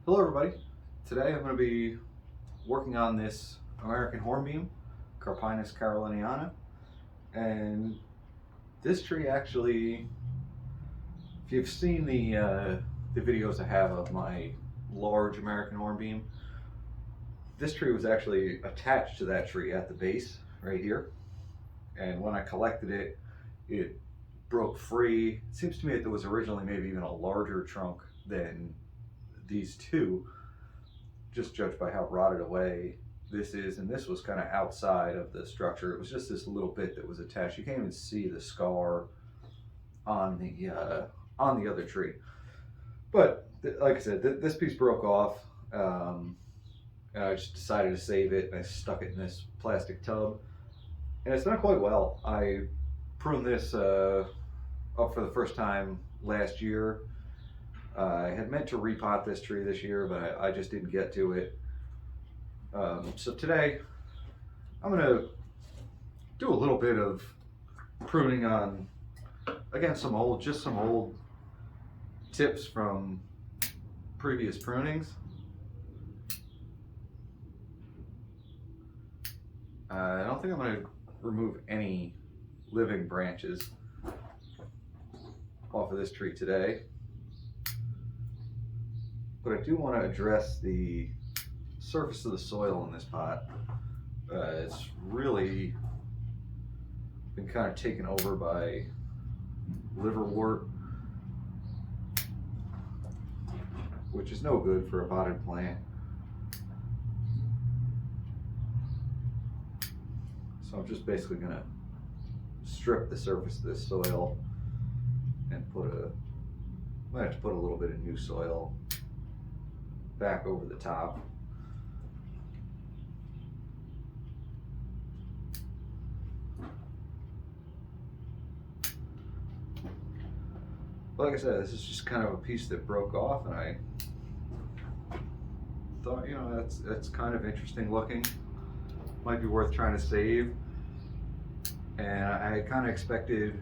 Hello everybody. Today I'm going to be working on this American hornbeam, Carpinus caroliniana, and this tree actually, if you've seen the videos I have of my large American hornbeam, this tree was actually attached to that tree at the base right here, and when I collected it, it broke free. It seems to me that there was originally maybe even a larger trunk than these two, just judged by how rotted away this is, and this was kind of outside of the structure. It was just this little bit that was attached. You can't even see the scar on the other tree. But like I said, this piece broke off, and I just decided to save it. I stuck it in this plastic tub, and it's done quite well. I pruned this up for the first time last year. I had meant to repot this tree this year, but I just didn't get to it. So today, I'm going to do a little bit of pruning on, again, some old tips from previous prunings. I don't think I'm going to remove any living branches off of this tree today, but I do want to address the surface of the soil in this pot. It's really been kind of taken over by liverwort, which is no good for a potted plant. So I'm just basically going to strip the surface of this soil and might have to put a little bit of new soil back over the top. Like I said, this is just kind of a piece that broke off, and I thought, that's kind of interesting looking. Might be worth trying to save. And I kind of expected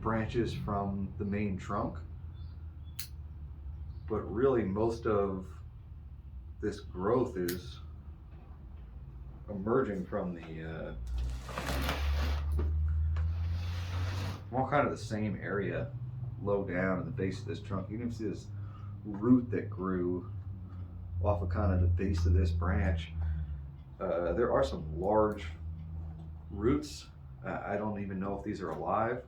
branches from the main trunk, but really most of this growth is emerging from the all kind of the same area low down in the base of this trunk. You can see this root that grew off of kind of the base of this branch. There are some large roots. I don't even know if these are alive.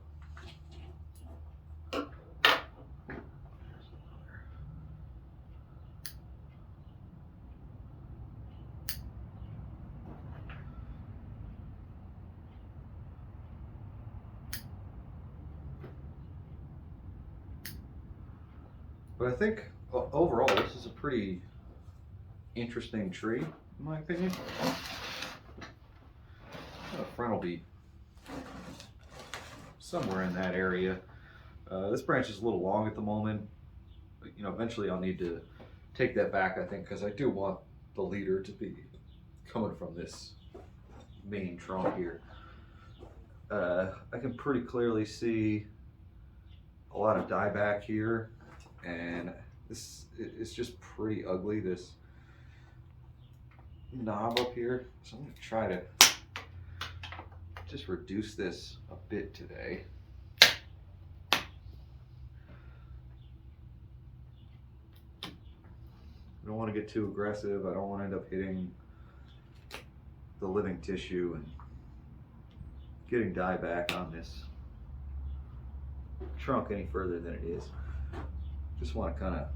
But I think overall this is a pretty interesting tree, in my opinion. The front will be somewhere in that area. This branch is a little long at the moment, but eventually I'll need to take that back, I think, because I do want the leader to be coming from this main trunk here. I can pretty clearly see a lot of dieback here, and this is just pretty ugly, this knob up here. So I'm going to try to just reduce this a bit today. I don't want to get too aggressive. I don't want to end up hitting the living tissue and getting dieback on this trunk any further than it is. Just want to kind of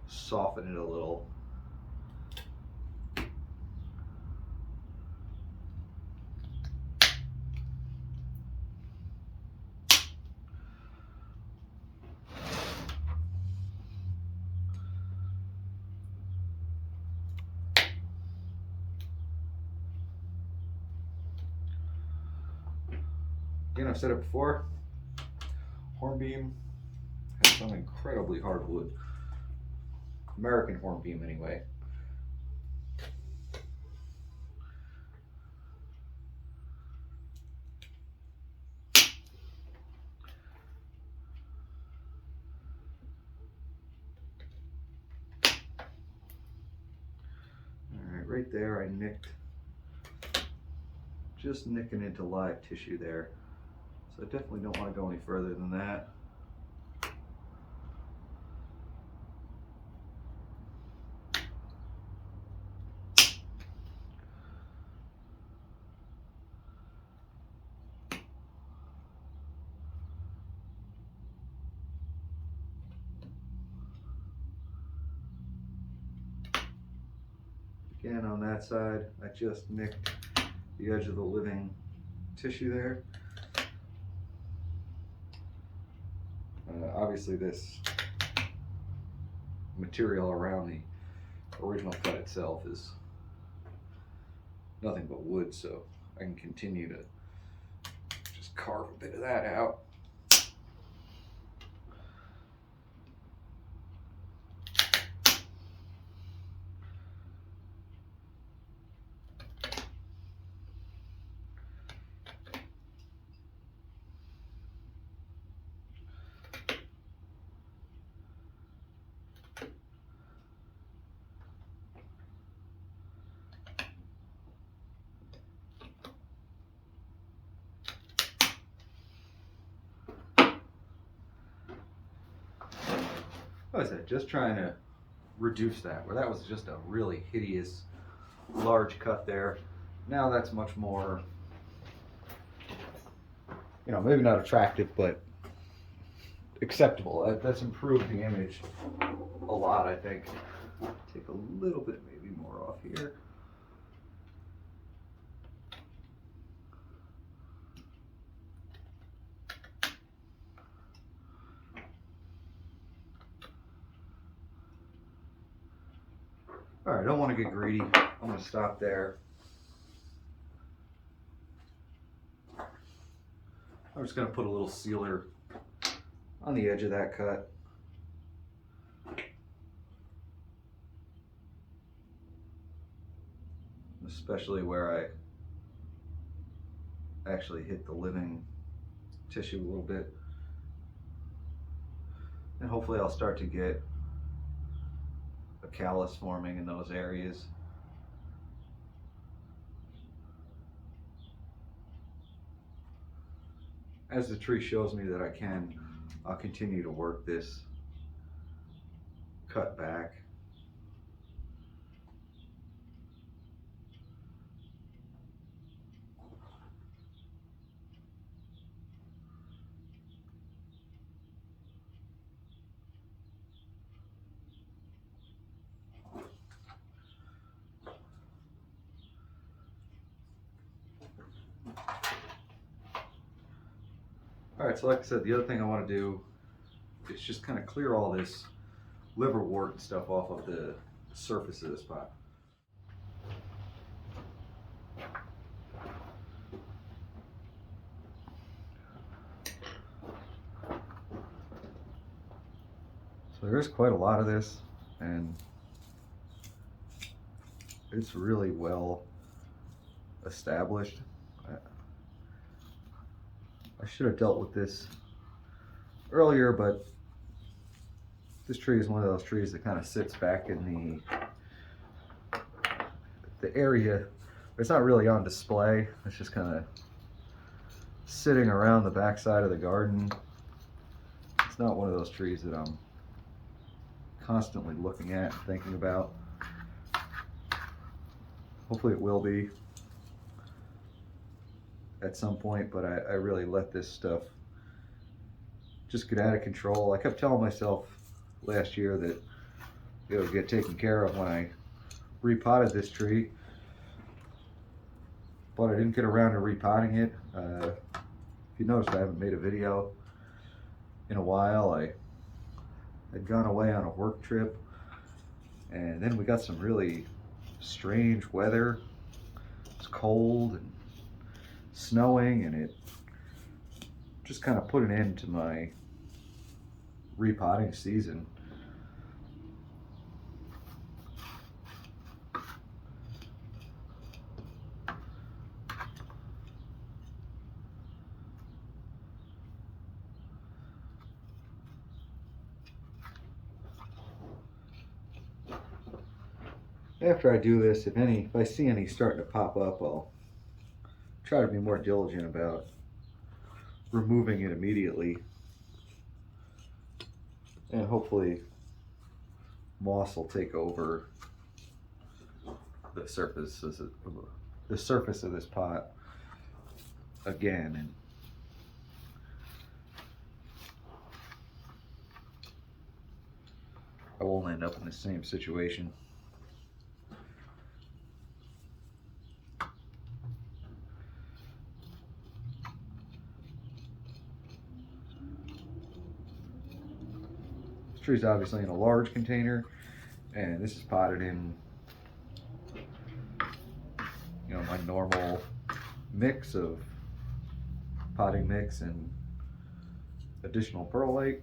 soften it a little. Again, I've said it before, hornbeam has some incredibly hard wood. American hornbeam anyway. right there I nicked, just nicking into live tissue there. So I definitely don't want to go any further than that. Again, on that side, I just nicked the edge of the living tissue there. Obviously this material around the original cut itself is nothing but wood, so I can continue to just carve a bit of that out. What was that? Just trying to reduce that, where that was just a really hideous large cut there. Now that's much more, you know, maybe not attractive, but acceptable. That's improved the image a lot, I think. Take a little bit maybe more off here. All right, I don't want to get greedy. I'm going to stop there. I'm just going to put a little sealer on the edge of that cut. Especially where I actually hit the living tissue a little bit. And hopefully I'll start to get a callus forming in those areas. As the tree shows me that I can, I'll continue to work this cut back. All right, so like I said, the other thing I want to do is just kind of clear all this liverwort and stuff off of the surface of this pot. So there's quite a lot of this, and it's really well established. I should have dealt with this earlier, but this tree is one of those trees that kind of sits back in the area. It's not really on display. It's just kind of sitting around the backside of the garden. It's not one of those trees that I'm constantly looking at and thinking about. Hopefully it will be at some point, but I really let this stuff just get out of control. I kept telling myself last year that it would get taken care of when I repotted this tree, but I didn't get around to repotting it. If you noticed, I haven't made a video in a while. I had gone away on a work trip, and then we got some really strange weather. It was cold and snowing, and it just kind of put an end to my repotting season. After I do this, if I see any starting to pop up, I'll try to be more diligent about removing it immediately, and hopefully moss will take over the surface of this pot again, and I won't end up in the same situation. This tree's obviously in a large container, and this is potted in, you know, my normal mix of potting mix and additional perlite.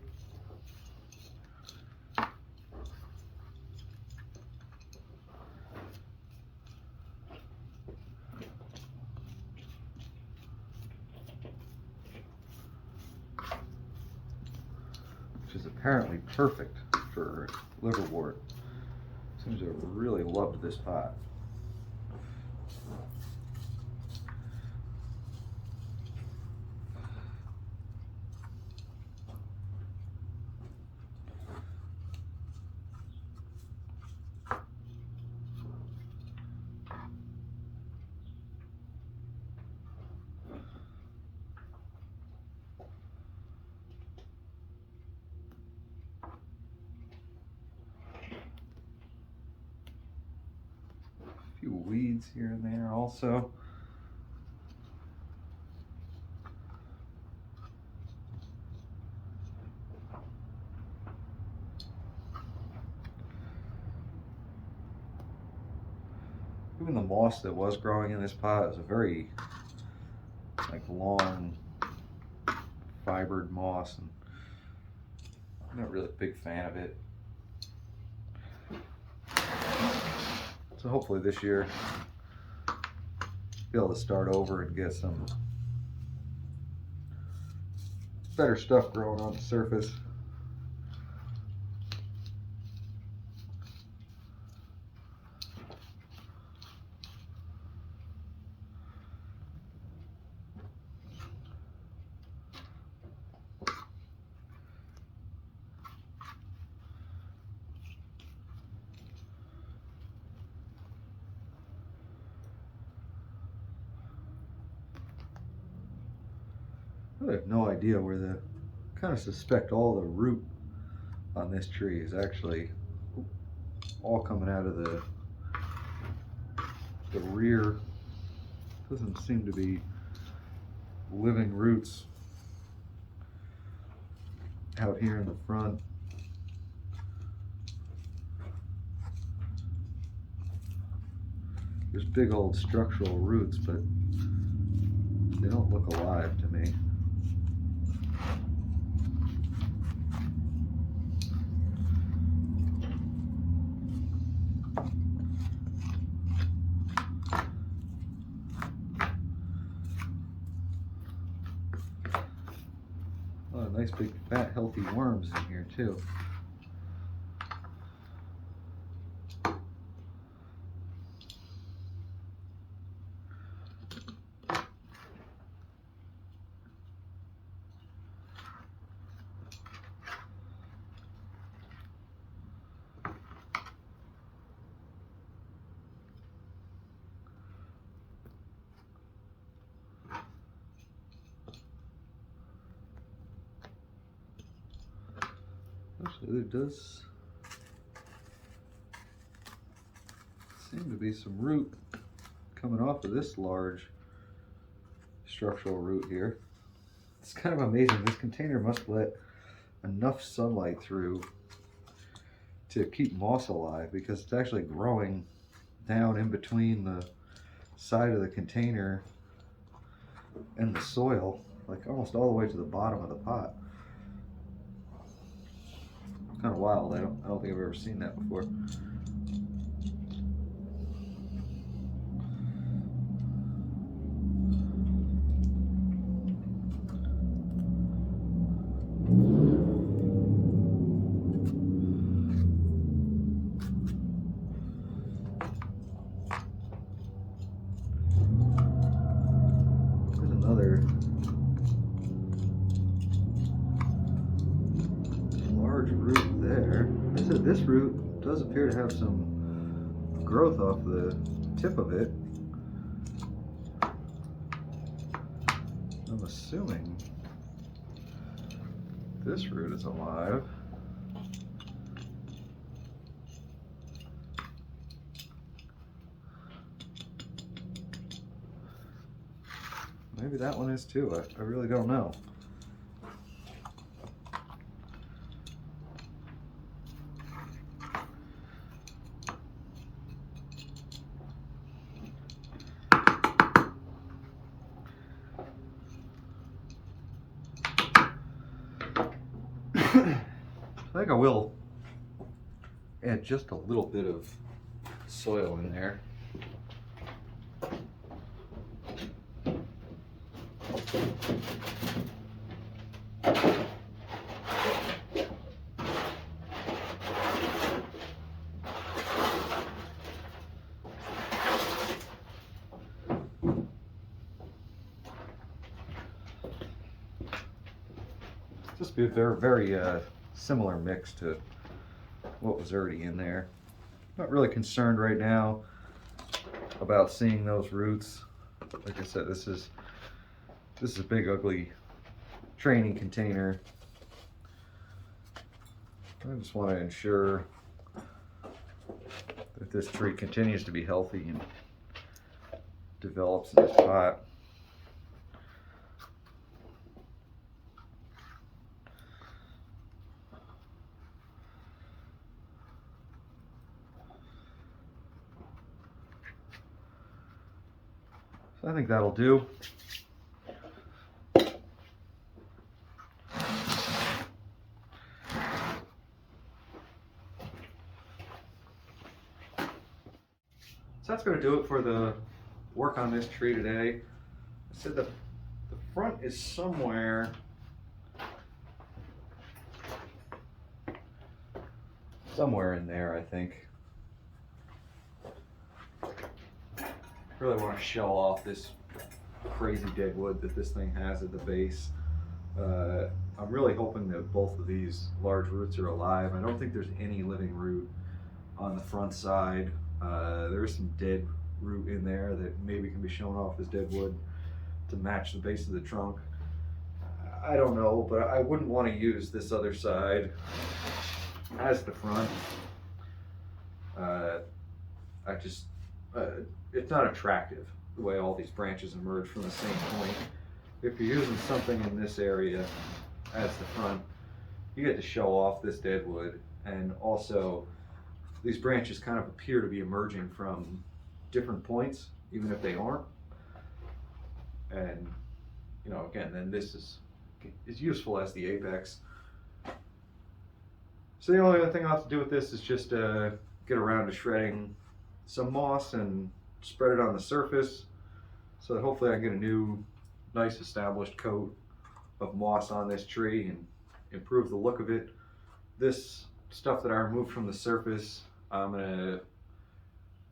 Which is apparently perfect for liverwort. Seems to have really loved this pot. Few weeds here and there also. Even the moss that was growing in this pot is a very long fibered moss, and I'm not really a big fan of it. So hopefully this year be able to start over and get some better stuff growing on the surface. I have no idea where the, kind of suspect all the root on this tree is actually all coming out of the rear. Doesn't seem to be living roots out here in the front. There's big old structural roots, but they don't look alive to me. A lot of nice big fat healthy worms in here too. Actually, there does seem to be some root coming off of this large structural root here. It's kind of amazing. This container must let enough sunlight through to keep moss alive, because it's actually growing down in between the side of the container and the soil, like almost all the way to the bottom of the pot. Kind of wild. I don't think I've ever seen that before. this root does appear to have some growth off the tip of it. I'm assuming this root is alive. Maybe that one is too. I really don't know. I think I will add just a little bit of soil in there. Just be a very similar mix to what was already in there. Not really concerned right now about seeing those roots. Like I said, this is a big ugly training container. I just want to ensure that this tree continues to be healthy and develops in this pot. So I think that'll do. So that's going to do it for the work on this tree today. I said the front is somewhere in there, I think. Really want to show off this crazy dead wood that this thing has at the base. I'm really hoping that both of these large roots are alive. I don't think there's any living root on the front side. There's some dead root in there that maybe can be shown off as dead wood to match the base of the trunk. I don't know, but I wouldn't want to use this other side as the front. It's not attractive the way all these branches emerge from the same point. If you're using something in this area as the front, you get to show off this dead wood, and also these branches kind of appear to be emerging from different points, even if they aren't. And you know, again, then this is useful as the apex. So the only other thing I'll have to do with this is just get around to shredding some moss and spread it on the surface, so that hopefully I can get a new nice established coat of moss on this tree and improve the look of it. This stuff that I removed from the surface, I'm gonna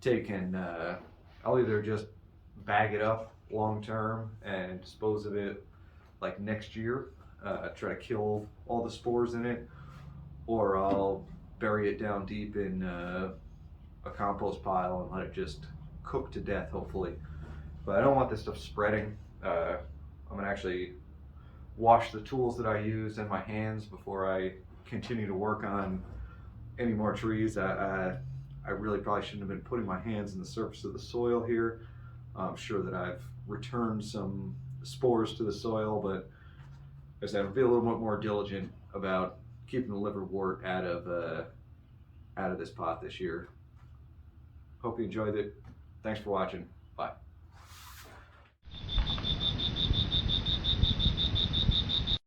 take and I'll either just bag it up long term and dispose of it like next year, try to kill all the spores in it, or I'll bury it down deep in a compost pile and let it just cook to death, hopefully. But I don't want this stuff spreading. I'm gonna actually wash the tools that I use and my hands before I continue to work on any more trees. I really probably shouldn't have been putting my hands in the surface of the soil here. I'm sure that I've returned some spores to the soil, but as I said, I'll be a little bit more diligent about keeping the liverwort out of this pot this year. Hope you enjoyed it. Thanks for watching.